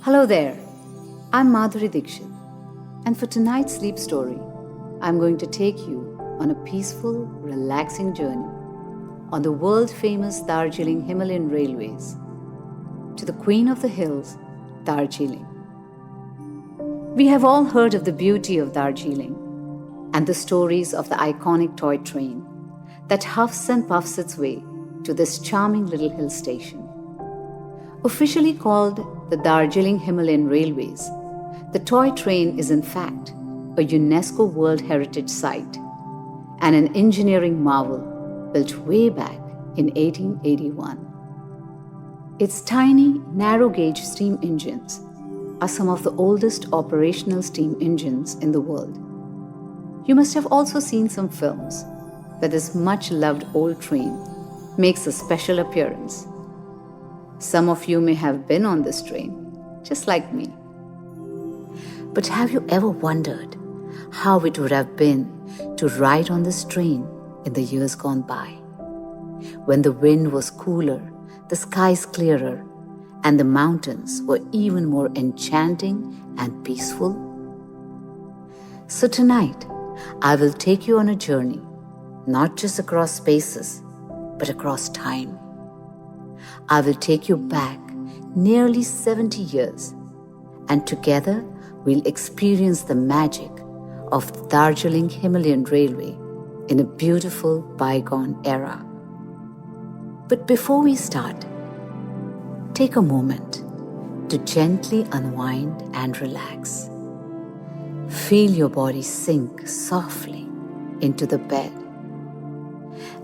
Hello there, I'm Madhuri Dixit, and for tonight's sleep story, I'm going to take you on a peaceful, relaxing journey on the world famous Darjeeling Himalayan Railways to the Queen of the Hills, Darjeeling. We have all heard of the beauty of Darjeeling and the stories of the iconic toy train that huffs and puffs its way to this charming little hill station. Officially called the Darjeeling Himalayan Railways, the toy train is in fact a UNESCO World Heritage Site and an engineering marvel built way back in 1881. Its tiny, narrow-gauge steam engines are some of the oldest operational steam engines in the world. You must have also seen some films where this much-loved old train makes a special appearance. Some of you may have been on this train, just like me. But have you ever wondered how it would have been to ride on this train in the years gone by? When the wind was cooler, the skies clearer, and the mountains were even more enchanting and peaceful? So tonight, I will take you on a journey, not just across spaces, but across time. I will take you back nearly 70 years, and together we'll experience the magic of the Darjeeling Himalayan Railway in a beautiful bygone era. But before we start, take a moment to gently unwind and relax. Feel your body sink softly into the bed.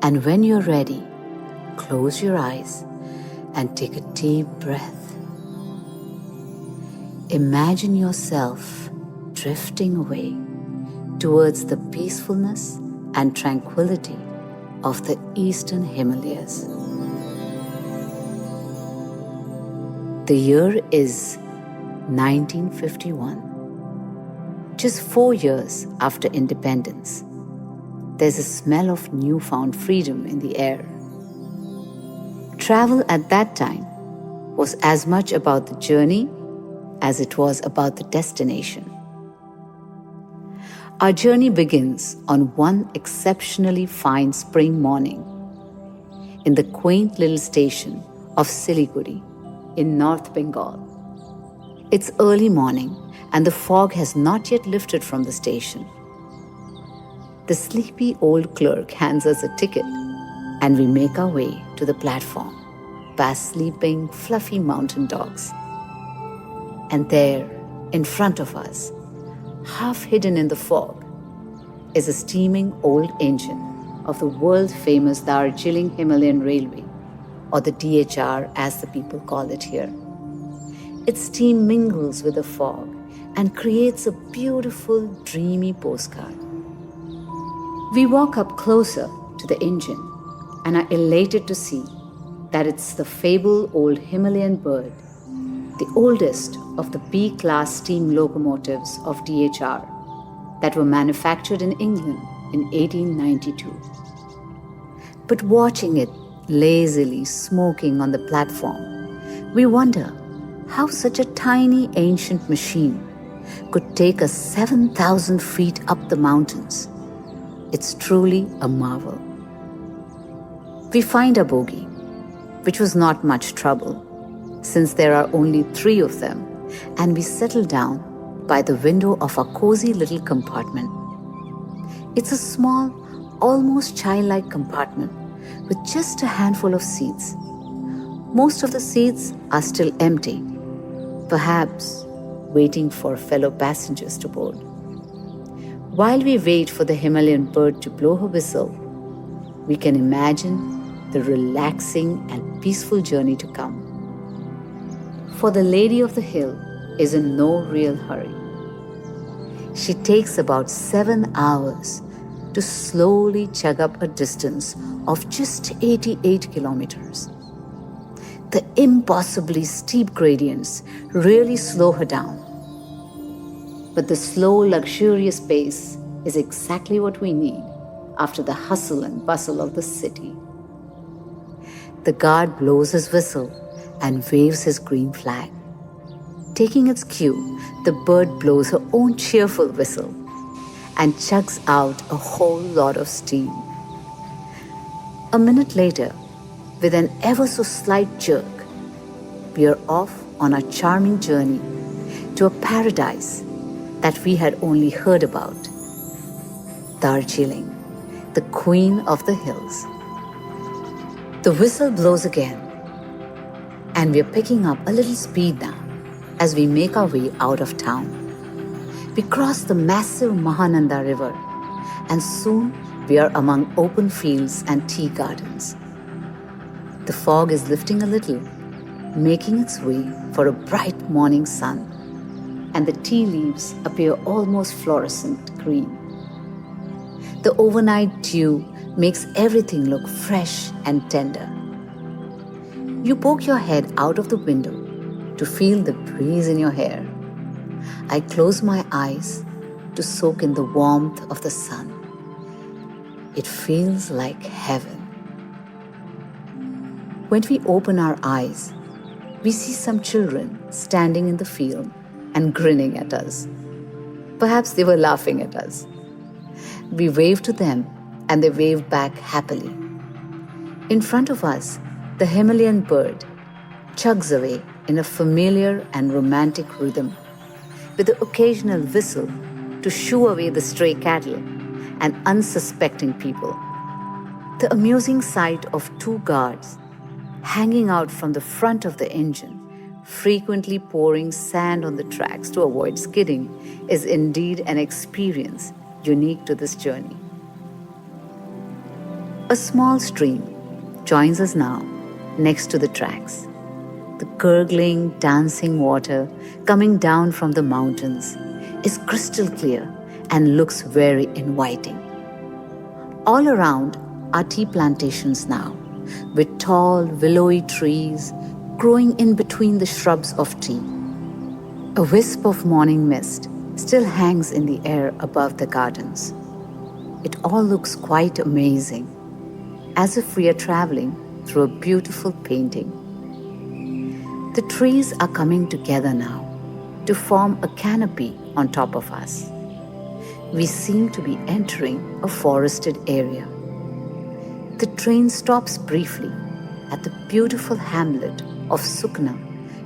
And when you're ready, close your eyes and take a deep breath. Imagine yourself drifting away towards the peacefulness and tranquility of the eastern Himalayas. The year is 1951. Just 4 years after independence, there's a smell of newfound freedom in the air. Travel at that time was as much about the journey as it was about the destination. Our journey begins on one exceptionally fine spring morning in the quaint little station of Siliguri in North Bengal. It's early morning and the fog has not yet lifted from the station. The sleepy old clerk hands us a ticket and we make our way to the platform past sleeping, fluffy mountain dogs. And there, in front of us, half hidden in the fog, is a steaming old engine of the world-famous Darjeeling Himalayan Railway, or the DHR as the people call it here. Its steam mingles with the fog and creates a beautiful, dreamy postcard. We walk up closer to the engine and are elated to see that it's the fabled old Himalayan bird, the oldest of the B-class steam locomotives of DHR that were manufactured in England in 1892. But watching it lazily smoking on the platform, we wonder how such a tiny ancient machine could take us 7,000 feet up the mountains. It's truly a marvel. We find a bogie, which was not much trouble, since there are only 3 of them, and we settle down by the window of a cozy little compartment. It's a small, almost childlike compartment with just a handful of seats. Most of the seats are still empty, perhaps waiting for fellow passengers to board. While we wait for the Himalayan bird to blow her whistle, we can imagine the relaxing and peaceful journey to come. For the Lady of the Hill is in no real hurry. She takes about 7 hours to slowly chug up a distance of just 88 kilometers. The impossibly steep gradients really slow her down. But the slow, luxurious pace is exactly what we need after the hustle and bustle of the city. The guard blows his whistle and waves his green flag. Taking its cue, the bird blows her own cheerful whistle and chugs out a whole lot of steam. A minute later, with an ever so slight jerk, we are off on our charming journey to a paradise that we had only heard about. Darjeeling, the queen of the hills. The whistle blows again, and we are picking up a little speed now as we make our way out of town. We cross the massive Mahananda River, and soon we are among open fields and tea gardens. The fog is lifting a little, making its way for a bright morning sun, and the tea leaves appear almost fluorescent green. The overnight dew makes everything look fresh and tender. You poke your head out of the window to feel the breeze in your hair. I close my eyes to soak in the warmth of the sun. It feels like heaven. When we open our eyes, we see some children standing in the field and grinning at us. Perhaps they were laughing at us. We wave to them and they wave back happily. In front of us, the Himalayan bird chugs away in a familiar and romantic rhythm, with the occasional whistle to shoo away the stray cattle and unsuspecting people. The amusing sight of two guards hanging out from the front of the engine, frequently pouring sand on the tracks to avoid skidding, is indeed an experience unique to this journey. A small stream joins us now next to the tracks. The gurgling, dancing water coming down from the mountains is crystal clear and looks very inviting. All around are tea plantations now, with tall, willowy trees growing in between the shrubs of tea. A wisp of morning mist still hangs in the air above the gardens. It all looks quite amazing, as if we are traveling through a beautiful painting. The trees are coming together now to form a canopy on top of us. We seem to be entering a forested area. The train stops briefly at the beautiful hamlet of Sukna,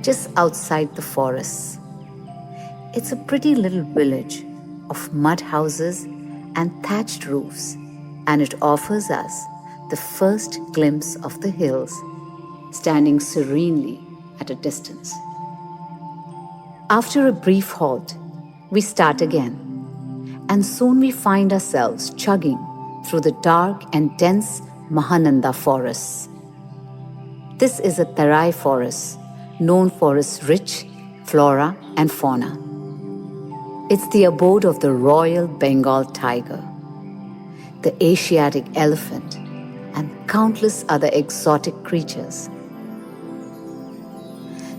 just outside the forests. It's a pretty little village of mud houses and thatched roofs, and it offers us the first glimpse of the hills standing serenely at a distance. After a brief halt, we start again, and soon we find ourselves chugging through the dark and dense Mahananda forests. This is a Tarai forest, known for its rich flora and fauna. It's the abode of the Royal Bengal tiger, the Asiatic elephant, and countless other exotic creatures.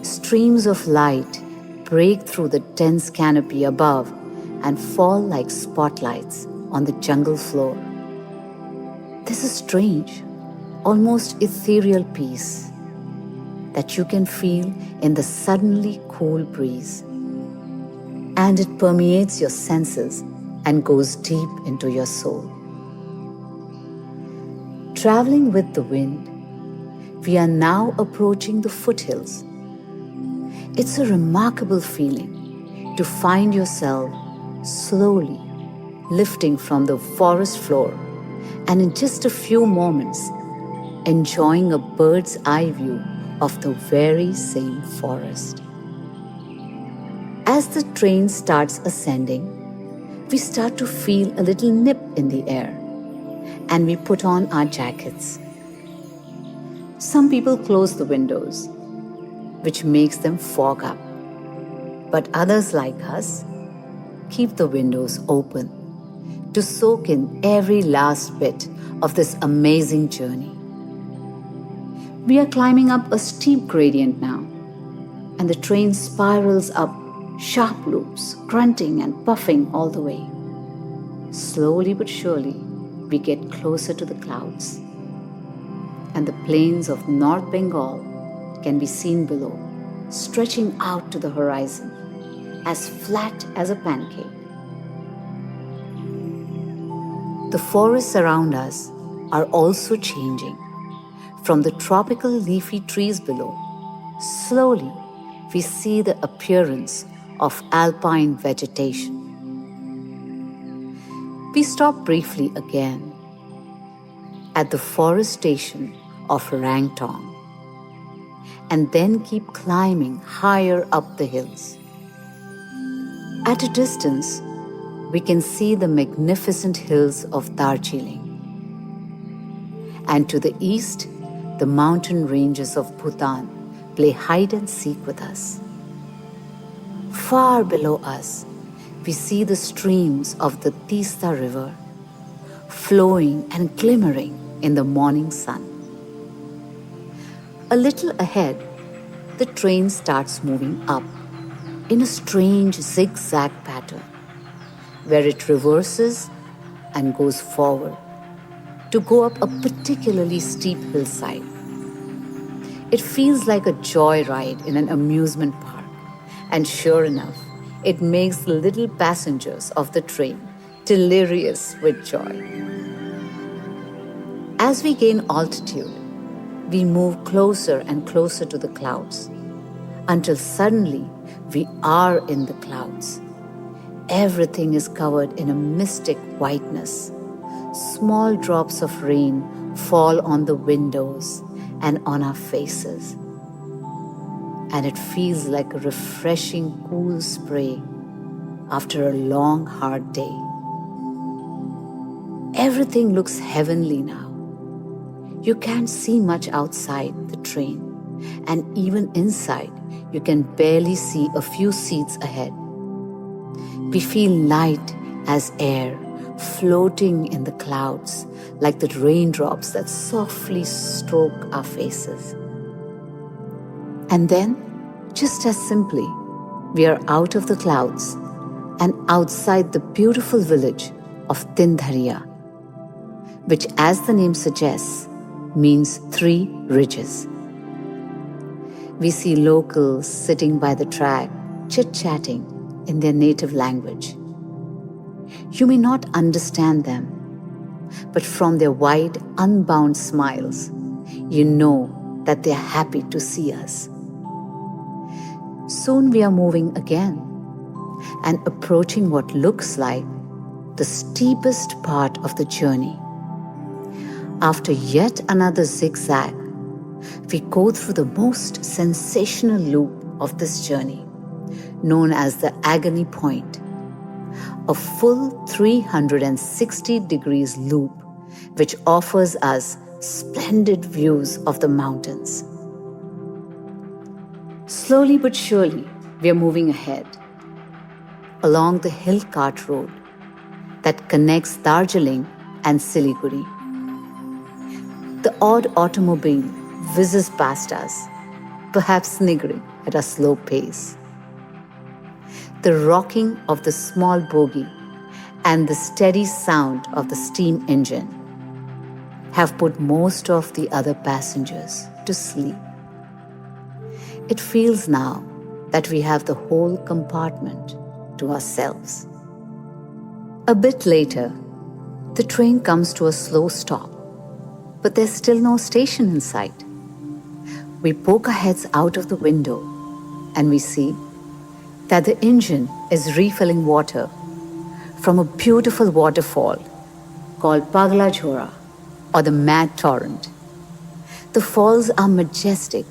Streams of light break through the dense canopy above and fall like spotlights on the jungle floor. There's a strange, almost ethereal peace that you can feel in the suddenly cool breeze. And it permeates your senses and goes deep into your soul. Traveling with the wind, we are now approaching the foothills. It's a remarkable feeling to find yourself slowly lifting from the forest floor and in just a few moments enjoying a bird's eye view of the very same forest. As the train starts ascending, we start to feel a little nip in the air, and we put on our jackets. Some people close the windows, which makes them fog up, but others like us keep the windows open to soak in every last bit of this amazing journey. We are climbing up a steep gradient now, and the train spirals up sharp loops, grunting and puffing all the way. Slowly but surely, we get closer to the clouds, and the plains of North Bengal can be seen below, stretching out to the horizon, as flat as a pancake. The forests around us are also changing. From the tropical leafy trees below, slowly we see the appearance of alpine vegetation. We stop briefly again at the forest station of Rangtong and then keep climbing higher up the hills. At a distance, we can see the magnificent hills of Darjeeling. And to the east, the mountain ranges of Bhutan play hide and seek with us. Far below us, we see the streams of the Tista River flowing and glimmering in the morning sun. A little ahead, the train starts moving up in a strange zigzag pattern, where it reverses and goes forward to go up a particularly steep hillside. It feels like a joyride in an amusement park, and sure enough, it makes the little passengers of the train delirious with joy. As we gain altitude, we move closer and closer to the clouds until suddenly we are in the clouds. Everything is covered in a mystic whiteness. Small drops of rain fall on the windows and on our faces. And it feels like a refreshing, cool spray after a long, hard day. Everything looks heavenly now. You can't see much outside the train, and even inside, you can barely see a few seats ahead. We feel light as air, floating in the clouds like the raindrops that softly stroke our faces. And then, just as simply, we are out of the clouds and outside the beautiful village of Tindharia, which, as the name suggests, means 3 ridges. We see locals sitting by the track, chit-chatting in their native language. You may not understand them, but from their wide, unbound smiles, you know that they are happy to see us. Soon we are moving again and approaching what looks like the steepest part of the journey. After yet another zigzag, we go through the most sensational loop of this journey, known as the Agony Point, a full 360 degrees loop which offers us splendid views of the mountains. Slowly but surely, we are moving ahead along the hill cart road that connects Darjeeling and Siliguri. The odd automobile whizzes past us, perhaps sniggering at a slow pace. The rocking of the small bogie and the steady sound of the steam engine have put most of the other passengers to sleep. It feels now that we have the whole compartment to ourselves. A bit later, the train comes to a slow stop, but there's still no station in sight. We poke our heads out of the window and we see that the engine is refilling water from a beautiful waterfall called Pagla Jhora, or the Mad Torrent. The falls are majestic,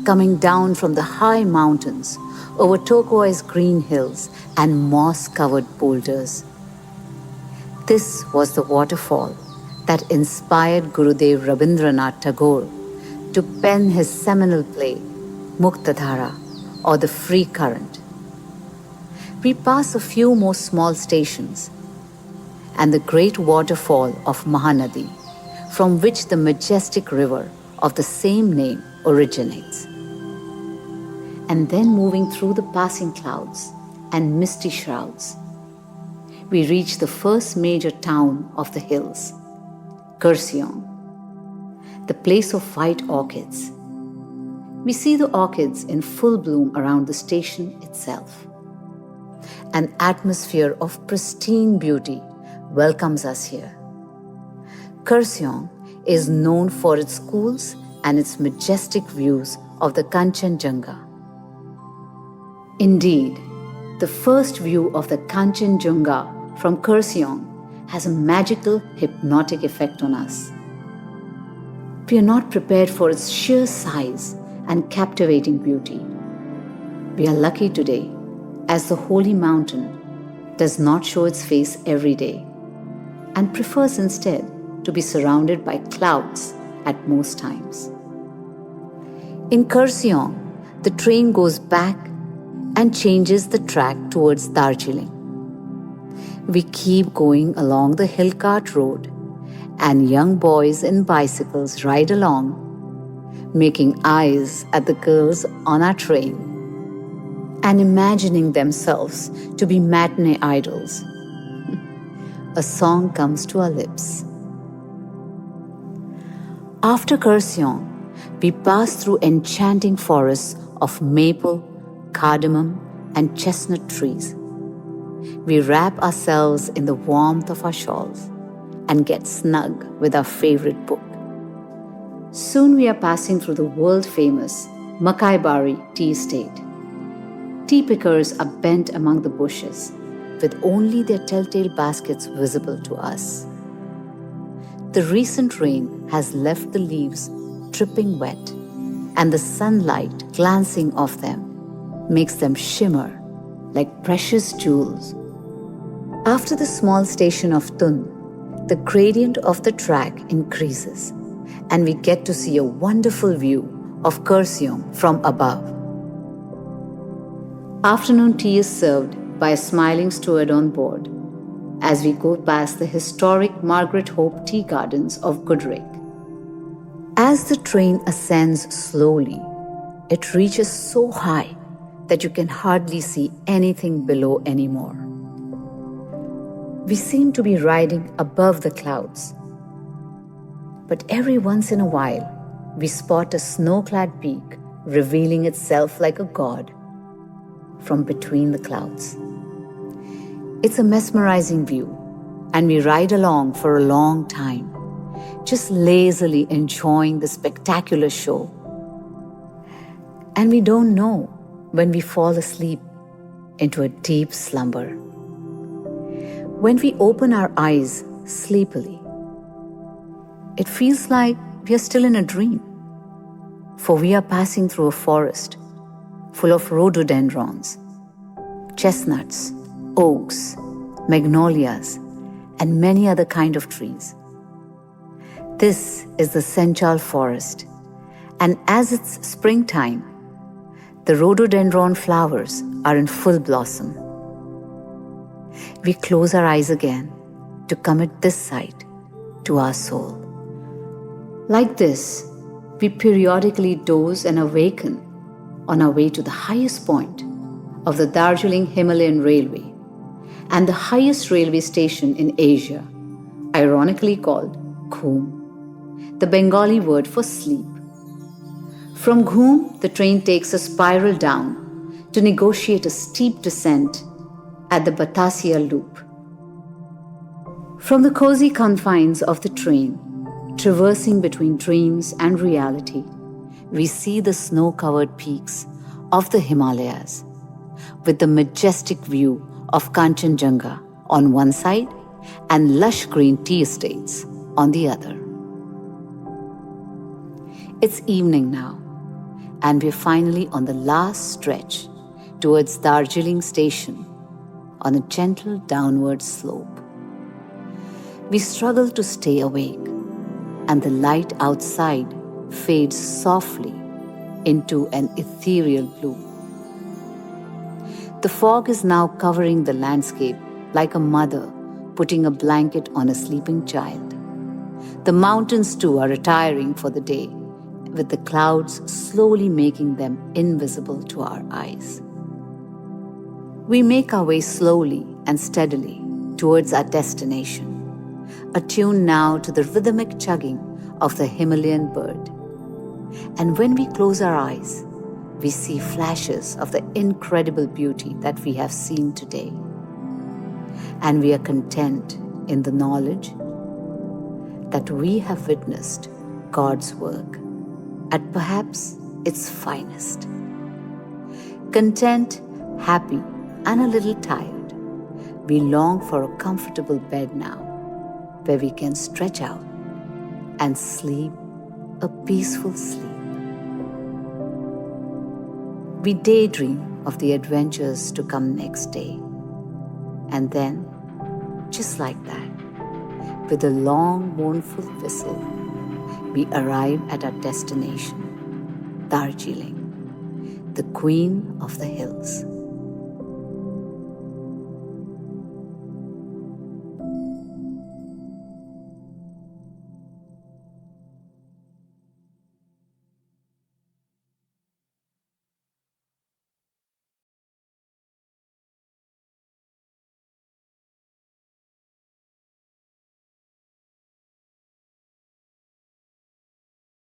coming down from the high mountains over turquoise green hills and moss-covered boulders. This was the waterfall that inspired Gurudev Rabindranath Tagore to pen his seminal play, Muktadhara, or the Free Current. We pass a few more small stations and the great waterfall of Mahanadi, from which the majestic river of the same name originates. And then moving through the passing clouds and misty shrouds, we reach the first major town of the hills, Kurseong, the place of white orchids. We see the orchids in full bloom around the station itself. An atmosphere of pristine beauty welcomes us here. Kurseong is known for its schools and its majestic views of the Kanchenjunga. Indeed, the first view of the Kanchenjunga from Kurseong has a magical, hypnotic effect on us. We are not prepared for its sheer size and captivating beauty. We are lucky today, as the holy mountain does not show its face every day and prefers instead to be surrounded by clouds at most times. In Kurseong, the train goes back and changes the track towards Darjeeling. We keep going along the hill cart road, and young boys in bicycles ride along, making eyes at the girls on our train and imagining themselves to be matinee idols. A song comes to our lips. After Kurseong, we pass through enchanting forests of maple, cardamom, and chestnut trees. We wrap ourselves in the warmth of our shawls and get snug with our favorite book. Soon we are passing through the world-famous Makaibari tea estate. Tea pickers are bent among the bushes, with only their telltale baskets visible to us. The recent rain has left the leaves dripping wet, and the sunlight glancing off them makes them shimmer like precious jewels. After the small station of Tun, the gradient of the track increases, and we get to see a wonderful view of Kurseong from above. Afternoon tea is served by a smiling steward on board as we go past the historic Margaret Hope Tea Gardens of Goodricke. As the train ascends slowly, it reaches so high that you can hardly see anything below anymore. We seem to be riding above the clouds. But every once in a while, we spot a snow-clad peak revealing itself like a god from between the clouds. It's a mesmerizing view, and we ride along for a long time, just lazily enjoying the spectacular show. And we don't know when we fall asleep into a deep slumber. When we open our eyes sleepily, it feels like we are still in a dream, for we are passing through a forest full of rhododendrons, chestnuts, oaks, magnolias, and many other kind of trees. This is the Senchal forest, and as it's springtime, the rhododendron flowers are in full blossom. We close our eyes again to commit this sight to our soul. Like this, we periodically doze and awaken on our way to the highest point of the Darjeeling Himalayan Railway and the highest railway station in Asia, ironically called Ghum, the Bengali word for sleep. From Ghum, the train takes a spiral down to negotiate a steep descent at the Batasia Loop. From the cozy confines of the train, traversing between dreams and reality, we see the snow-covered peaks of the Himalayas, with the majestic view of Kanchenjunga on one side and lush green tea estates on the other. It's evening now, and we're finally on the last stretch towards Darjeeling station on a gentle downward slope. We struggle to stay awake, and the light outside fades softly into an ethereal blue. The fog is now covering the landscape like a mother putting a blanket on a sleeping child. The mountains too are retiring for the day, with the clouds slowly making them invisible to our eyes. We make our way slowly and steadily towards our destination, attuned now to the rhythmic chugging of the Himalayan bird. And when we close our eyes, we see flashes of the incredible beauty that we have seen today. And we are content in the knowledge that we have witnessed God's work at perhaps its finest. Content, happy, and a little tired, we long for a comfortable bed now, where we can stretch out and sleep a peaceful sleep. We daydream of the adventures to come next day. And then, just like that, with a long mournful whistle, we arrive at our destination, Darjeeling, the queen of the hills.